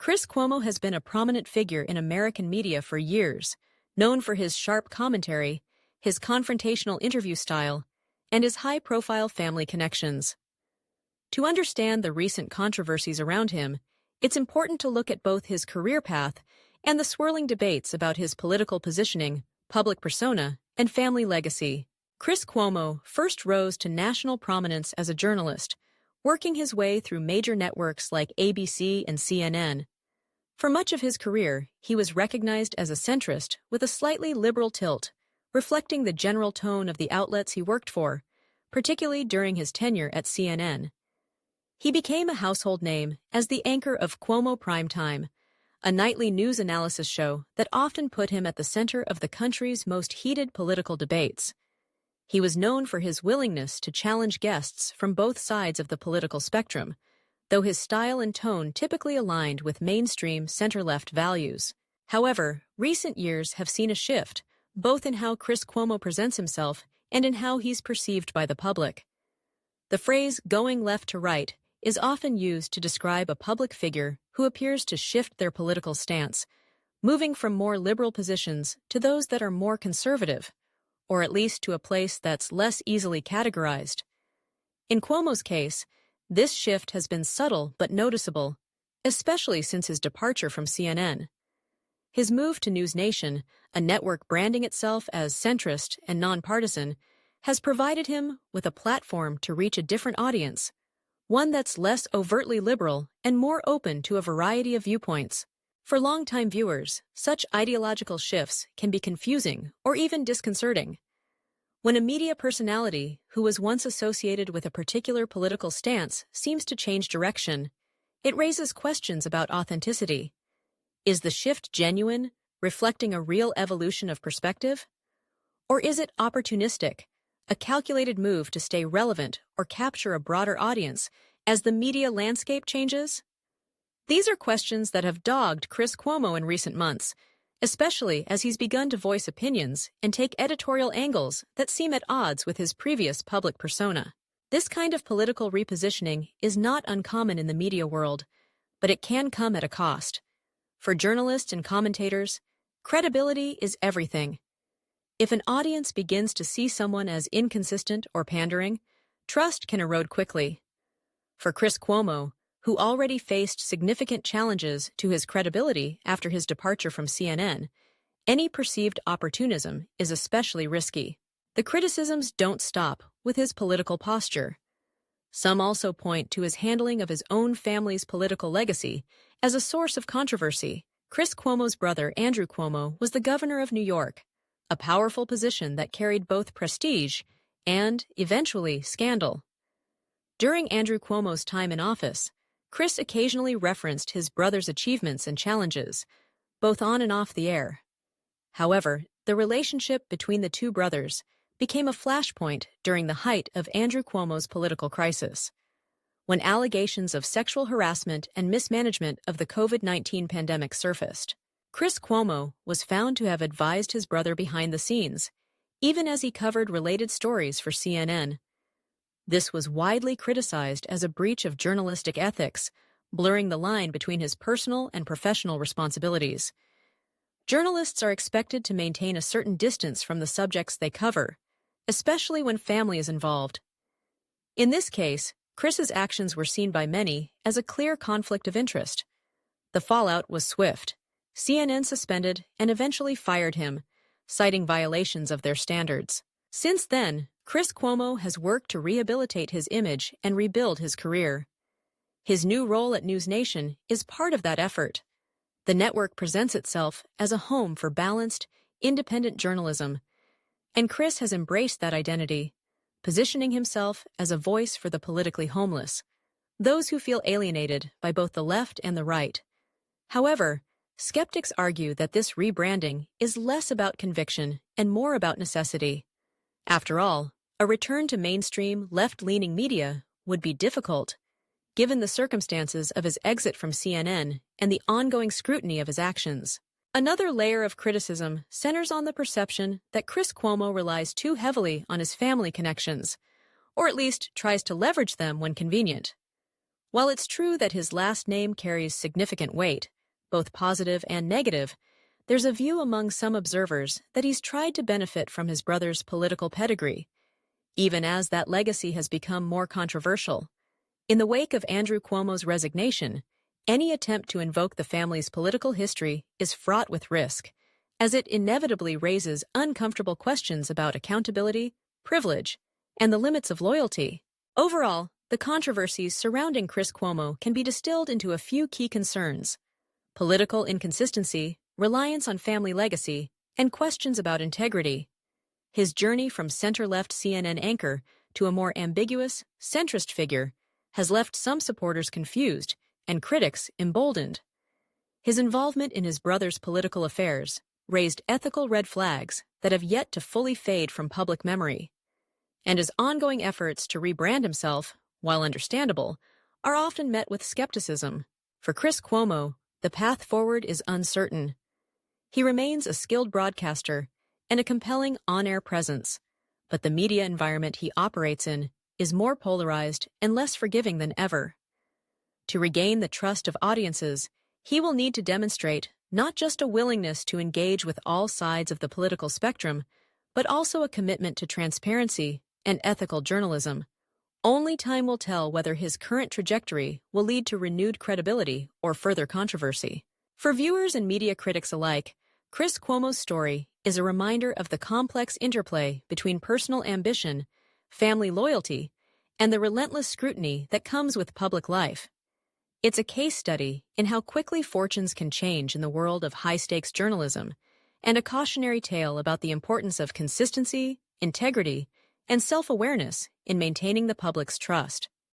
Chris Cuomo has been a prominent figure in American media for years, known for his sharp commentary, his confrontational interview style, and his high-profile family connections. To understand the recent controversies around him, it's important to look at both his career path and the swirling debates about his political positioning, public persona, and family legacy. Chris Cuomo first rose to national prominence as a journalist, working his way through major networks like ABC and CNN. For much of his career, he was recognized as a centrist with a slightly liberal tilt, reflecting the general tone of the outlets he worked for, particularly during his tenure at CNN. He became a household name as the anchor of Cuomo Primetime, a nightly news analysis show that often put him at the center of the country's most heated political debates. He was known for his willingness to challenge guests from both sides of the political spectrum, though his style and tone typically aligned with mainstream center-left values. However, recent years have seen a shift, both in how Chris Cuomo presents himself and in how he's perceived by the public. The phrase "going left to right" is often used to describe a public figure who appears to shift their political stance, moving from more liberal positions to those that are more conservative, or at least to a place that's less easily categorized. In Cuomo's case, this shift has been subtle but noticeable, especially since his departure from CNN. His move to News Nation, a network branding itself as centrist and nonpartisan, has provided him with a platform to reach a different audience, one that's less overtly liberal and more open to a variety of viewpoints. For longtime viewers, such ideological shifts can be confusing or even disconcerting. When a media personality who was once associated with a particular political stance seems to change direction, it raises questions about authenticity. Is the shift genuine, reflecting a real evolution of perspective? Or is it opportunistic, a calculated move to stay relevant or capture a broader audience as the media landscape changes? These are questions that have dogged Chris Cuomo in recent months, especially as he's begun to voice opinions and take editorial angles that seem at odds with his previous public persona. This kind of political repositioning is not uncommon in the media world, but it can come at a cost. For journalists and commentators, credibility is everything. If an audience begins to see someone as inconsistent or pandering, trust can erode quickly. For Chris Cuomo, who already faced significant challenges to his credibility after his departure from CNN, any perceived opportunism is especially risky. The criticisms don't stop with his political posture. Some also point to his handling of his own family's political legacy as a source of controversy. Chris Cuomo's brother, Andrew Cuomo, was the governor of New York, a powerful position that carried both prestige and, eventually, scandal. During Andrew Cuomo's time in office, Chris occasionally referenced his brother's achievements and challenges, both on and off the air. However, the relationship between the two brothers became a flashpoint during the height of Andrew Cuomo's political crisis, when allegations of sexual harassment and mismanagement of the COVID-19 pandemic surfaced. Chris Cuomo was found to have advised his brother behind the scenes, even as he covered related stories for CNN. This was widely criticized as a breach of journalistic ethics, blurring the line between his personal and professional responsibilities. Journalists are expected to maintain a certain distance from the subjects they cover, especially when family is involved. In this case, Chris's actions were seen by many as a clear conflict of interest. The fallout was swift. CNN suspended and eventually fired him, citing violations of their standards. Since then, Chris Cuomo has worked to rehabilitate his image and rebuild his career. His new role at News Nation is part of that effort. The network presents itself as a home for balanced, independent journalism, and Chris has embraced that identity, positioning himself as a voice for the politically homeless, those who feel alienated by both the left and the right. However, skeptics argue that this rebranding is less about conviction and more about necessity. After all, a return to mainstream, left-leaning media would be difficult, given the circumstances of his exit from CNN and the ongoing scrutiny of his actions. Another layer of criticism centers on the perception that Chris Cuomo relies too heavily on his family connections, or at least tries to leverage them when convenient. While it's true that his last name carries significant weight, both positive and negative, there's a view among some observers that he's tried to benefit from his brother's political pedigree, even as that legacy has become more controversial. In the wake of Andrew Cuomo's resignation, any attempt to invoke the family's political history is fraught with risk, as it inevitably raises uncomfortable questions about accountability, privilege, and the limits of loyalty. Overall, the controversies surrounding Chris Cuomo can be distilled into a few key concerns: political inconsistency, reliance on family legacy, and questions about integrity. His journey from center-left CNN anchor to a more ambiguous, centrist figure has left some supporters confused and critics emboldened. His involvement in his brother's political affairs raised ethical red flags that have yet to fully fade from public memory. And his ongoing efforts to rebrand himself, while understandable, are often met with skepticism. For Chris Cuomo, the path forward is uncertain. He remains a skilled broadcaster and a compelling on-air presence, but the media environment he operates in is more polarized and less forgiving than ever. To regain the trust of audiences, he will need to demonstrate not just a willingness to engage with all sides of the political spectrum, but also a commitment to transparency and ethical journalism. Only time will tell whether his current trajectory will lead to renewed credibility or further controversy. For viewers and media critics alike, Chris Cuomo's story is a reminder of the complex interplay between personal ambition, family loyalty, and the relentless scrutiny that comes with public life. It's a case study in how quickly fortunes can change in the world of high-stakes journalism, and a cautionary tale about the importance of consistency, integrity, and self-awareness in maintaining the public's trust.